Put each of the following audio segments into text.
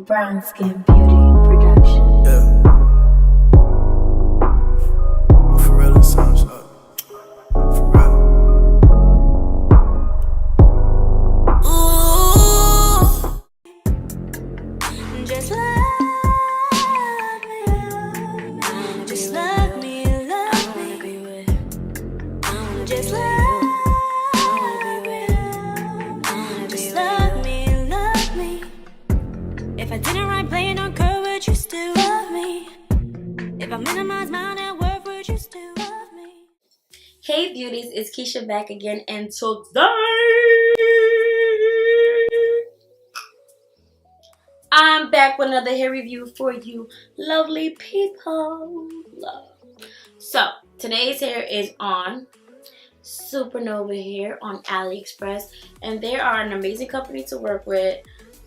Brownskin Beauty Production. Yeah. For real, it sounds up. For real. Ooh, just love me, just love me, love me. Just love me, just love me, love me. If I didn't write playing on curve, would you still love me? If I minimize my net worth, would you still love me? Hey beauties, it's Keisha back again, and today I'm back with another hair review for you lovely people. So today's hair is on Supernova Hair on Aliexpress, and they are an amazing company to work with.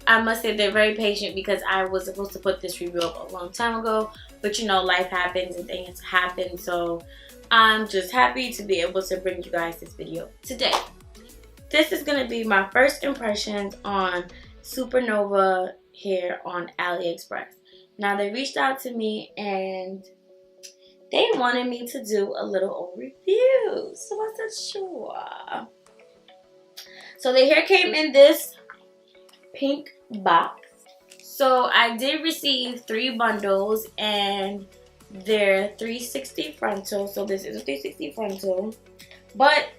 I must say they're very patient because I was supposed to put this review up a long time ago, but you know, life happens and things happen, so I'm just happy to be able to bring you guys this video today. This is going to be my first impressions on Supernova Hair on Aliexpress. Now they reached out to me and they wanted me to do a little review, so I said sure. So the hair came in this pink box. So I did receive 3 bundles and they're 360 frontal. So this is a 360 frontal, but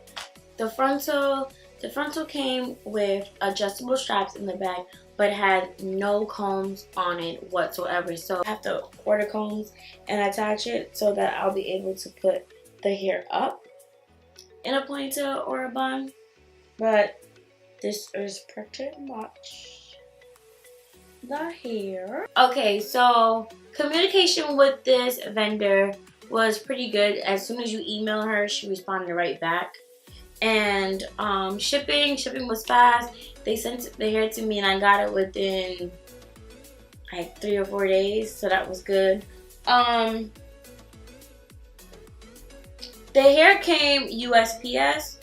the frontal came with adjustable straps in the back, but had no combs on it whatsoever. So I have to order combs and attach it so that I'll be able to put the hair up in a ponytail or a bun. But this is pretty much the hair. Okay, so communication with this vendor was pretty good. As soon as you email her, she responded right back. And shipping was fast. They sent the hair to me and I got it within like 3 or 4 days, so that was good. The hair came USPS.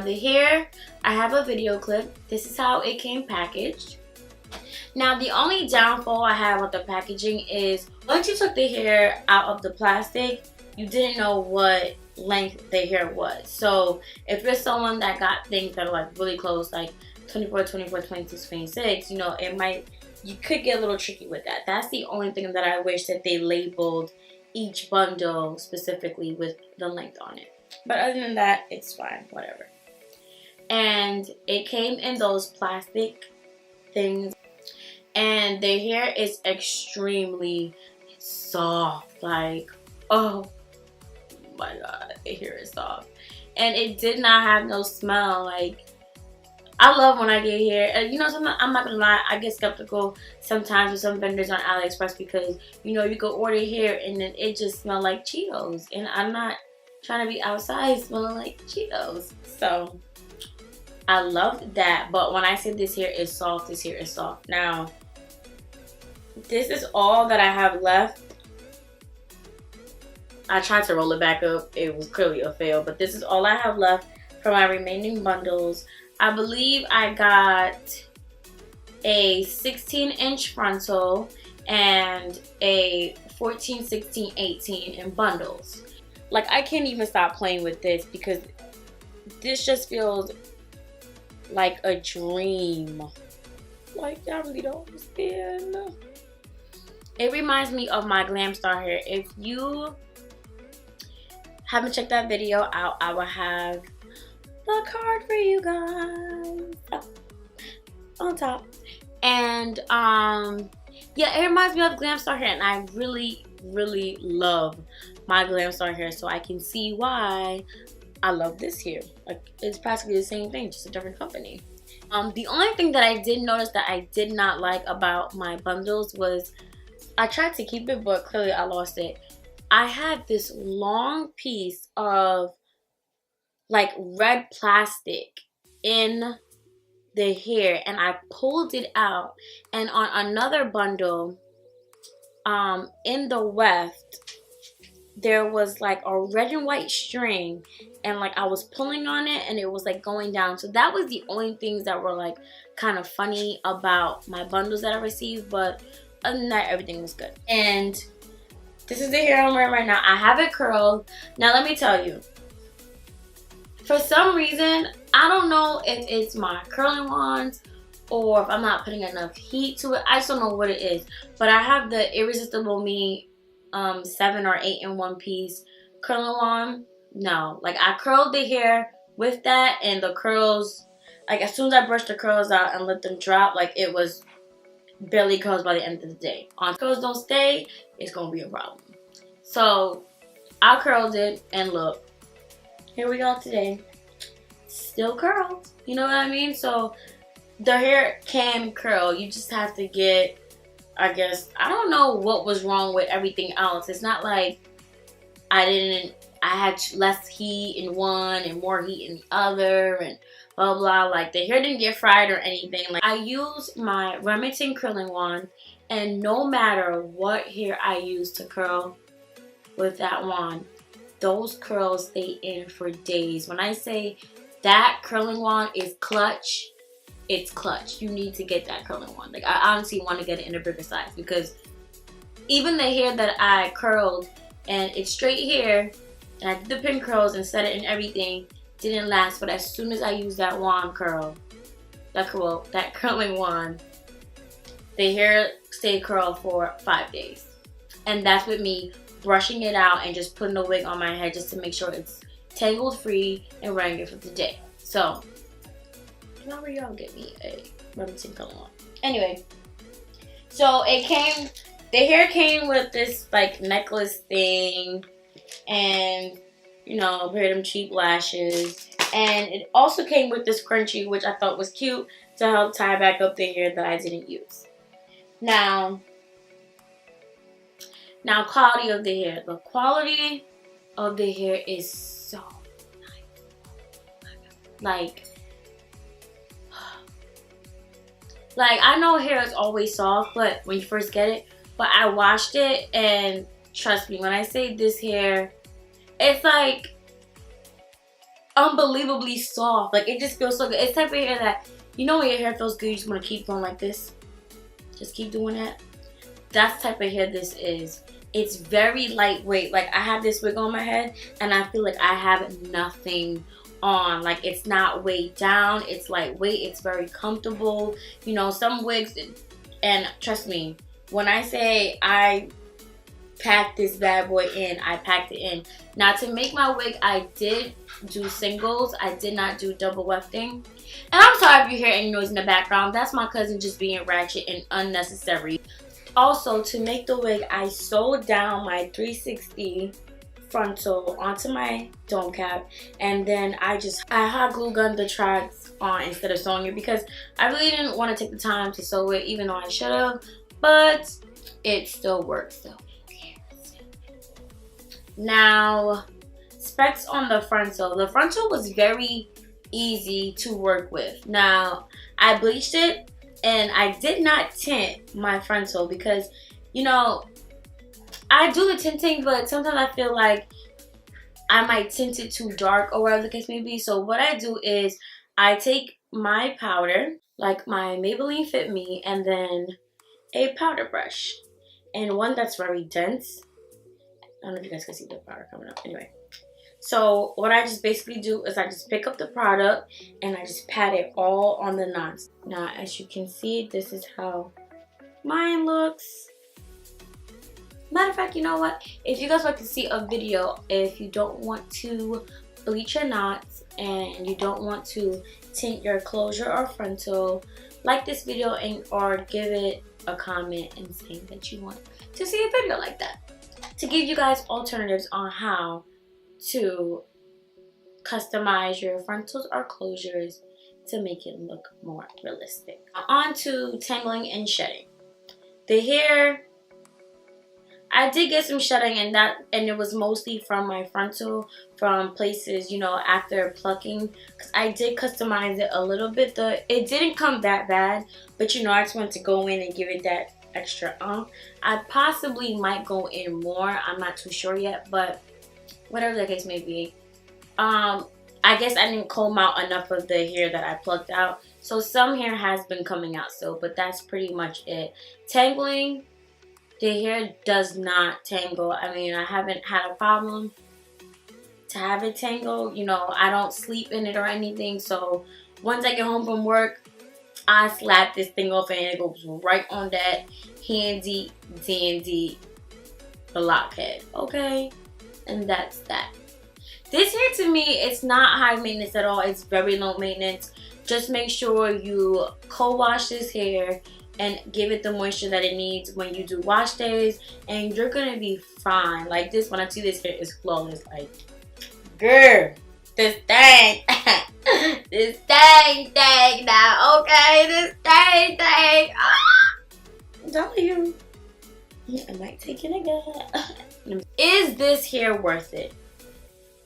The hair, I have a video clip. This is how it came packaged. Now the only downfall I have with the packaging is once you took the hair out of the plastic, you didn't know what length the hair was. So if you're someone that got things that are like really close, like 24, 24, 26, 26, you know, you could get a little tricky with that. That's the only thing that I wish that they labeled each bundle specifically with the length on it. But other than that, it's fine, whatever. And it came in those plastic things. And the hair is extremely soft. Like, oh my god, the hair is soft. And it did not have no smell. Like, I love when I get hair. And you know something, I'm not gonna lie, I get skeptical sometimes with some vendors on AliExpress because, you know, you go order hair and then it just smells like Cheetos. And I'm not trying to be outside smelling like Cheetos. So I love that. But when I say this hair is soft, this hair is soft. Now, this is all that I have left. I tried to roll it back up. It was clearly a fail. But this is all I have left for my remaining bundles. I believe I got a 16-inch frontal and a 14, 16, 18 in bundles. Like, I can't even stop playing with this because this just feels like a dream. Like, I really don't understand. It reminds me of my Glam Star Hair. If you haven't checked that video out, I will have the card for you guys on top. And yeah, it reminds me of Glam Star Hair, and I really love my Glam Star Hair, so I can see why I love this hair. Like, it's practically the same thing, just a different company. The only thing that I did notice that I did not like about my bundles was I tried to keep it, but clearly I lost it. I had this long piece of like red plastic in the hair and I pulled it out, and on another bundle in the weft there was like a red and white string, and like I was pulling on it and it was like going down. So that was the only things that were like kind of funny about my bundles that I received. But other than that, everything was good. And this is the hair I'm wearing right now. I have it curled. Now let me tell you, for some reason, I don't know if it's my curling wands or if I'm not putting enough heat to it. I just don't know what it is. But I have the Irresistible Me 7 or 8 in 1 piece curling wand. No, like I curled the hair with that, and the curls, like as soon as I brushed the curls out and let them drop, like it was barely curls by the end of the day. On curls don't stay, it's gonna be a problem. So I curled it, and look, here we go today. Still curled, you know what I mean? So the hair can curl. You just have to get, I guess, I don't know what was wrong with everything else. It's not like I had less heat in one and more heat in the other and blah blah. Like the hair didn't get fried or anything. Like I use my Remington curling wand, and no matter what hair I use to curl with that wand, those curls stay in for days. When I say that curling wand is clutch, it's clutch. You need to get that curling wand. Like I honestly want to get it in a bigger size, because even the hair that I curled, and it's straight hair, and I did the pin curls and set it and everything, didn't last. But as soon as I used that wand that curling wand, the hair stayed curled for 5 days. And that's with me brushing it out and just putting a wig on my head just to make sure it's tangled free and wearing it for the day. So why would y'all get me a Remington curling wand? Anyway, so the hair came with this like necklace thing, and you know, a pair of them cheap lashes, and it also came with this scrunchie, which I thought was cute to help tie back up the hair that I didn't use. Now quality of the hair. The quality of the hair is so nice. Like I know hair is always soft, but when you first get it, but I washed it, and trust me when I say this hair, it's like unbelievably soft. Like it just feels so good. It's type of hair that, you know, when your hair feels good, you just want to keep going like this. Just keep doing that. That's the type of hair this is. It's very lightweight. Like I have this wig on my head, and I feel like I have nothing on. Like it's not weighed down. It's lightweight. It's very comfortable. You know, some wigs, and trust me, when I say I packed this bad boy in, I packed it in. Now to make my wig, I did do singles. I did not do double wefting. And I'm sorry if you hear any noise in the background. That's my cousin just being ratchet and unnecessary. Also, to make the wig, I sewed down my 360 frontal onto my dome cap, and then I hot glue gunned the tracks on instead of sewing it, because I really didn't want to take the time to sew it, even though I should have, but it still works. So now, specs on the frontal. The frontal was very easy to work with. Now I bleached it, and I did not tint my frontal because, you know, I do the tinting, but sometimes I feel like I might tint it too dark or whatever the case may be. So what I do is I take my powder, like my Maybelline Fit Me, and then a powder brush, and one that's very dense. I don't know if you guys can see the powder coming up. Anyway, so what I just basically do is I just pick up the product and I just pat it all on the knots. Now, as you can see, this is how mine looks. Matter of fact, you know what? If you guys like to see a video, if you don't want to bleach your knots and you don't want to tint your closure or frontal, like this video and or give it a comment and saying that you want to see a video like that, to give you guys alternatives on how to customize your frontals or closures to make it look more realistic. Now, on to tangling and shedding. The hair, I did get some shedding, and it was mostly from my frontal, from places, you know, after plucking, because I did customize it a little bit. It didn't come that bad, but you know, I just wanted to go in and give it that extra I possibly might go in more. I'm not too sure yet, but whatever the case may be, I guess I didn't comb out enough of the hair that I plucked out, so some hair has been coming out still, but that's pretty much it. Tangling, the hair does not tangle. I mean, I haven't had a problem to have it tangle. You know, I don't sleep in it or anything. So once I get home from work, I slap this thing off and it goes right on that handy dandy blockhead. Okay? And that's that. This hair to me, it's not high maintenance at all. It's very low maintenance. Just make sure you co-wash this hair and give it the moisture that it needs when you do wash days, and you're gonna be fine. Like this, when I see this hair is flawless. Like, girl, this thing, this thing now, okay? This thing. I'm telling you, I might take it again. Is this hair worth it?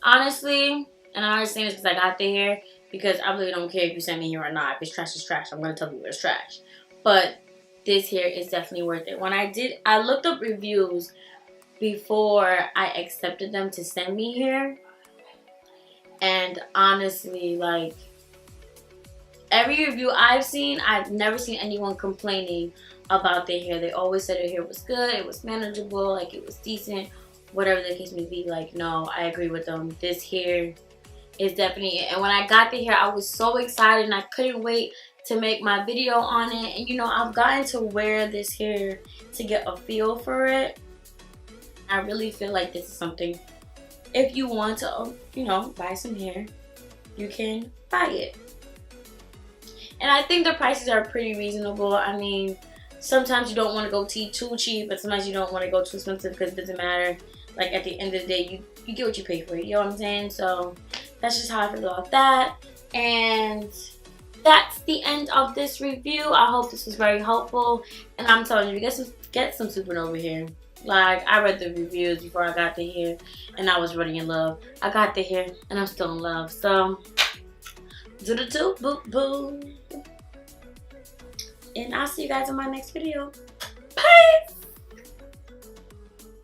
Honestly, and I understand this because I got the hair, because I really don't care if you send me here or not. If it's trash, it's trash. I'm gonna tell you it's trash. But this hair is definitely worth it. When I looked up reviews before I accepted them to send me here. And honestly, like, every review I've seen, I've never seen anyone complaining about their hair. They always said their hair was good, it was manageable, like it was decent, whatever the case may be. Like, no, I agree with them. This hair is definitely it. And when I got the hair, I was so excited and I couldn't wait to make my video on it. And you know, I've gotten to wear this hair to get a feel for it. I really feel like this is something, if you want to, you know, buy some hair, you can buy it. And I think the prices are pretty reasonable. I mean, sometimes you don't want to go too cheap, but sometimes you don't want to go too expensive, because it doesn't matter. Like, at the end of the day, you get what you pay for, you know what I'm saying? So that's just how I feel about that. And that's the end of this review. I hope this was very helpful. And I'm telling you, get some Supernova hair. Like, I read the reviews before I got the hair, and I was really in love. I got the hair, and I'm still in love. So, do-do-do, boo-boo. And I'll see you guys in my next video.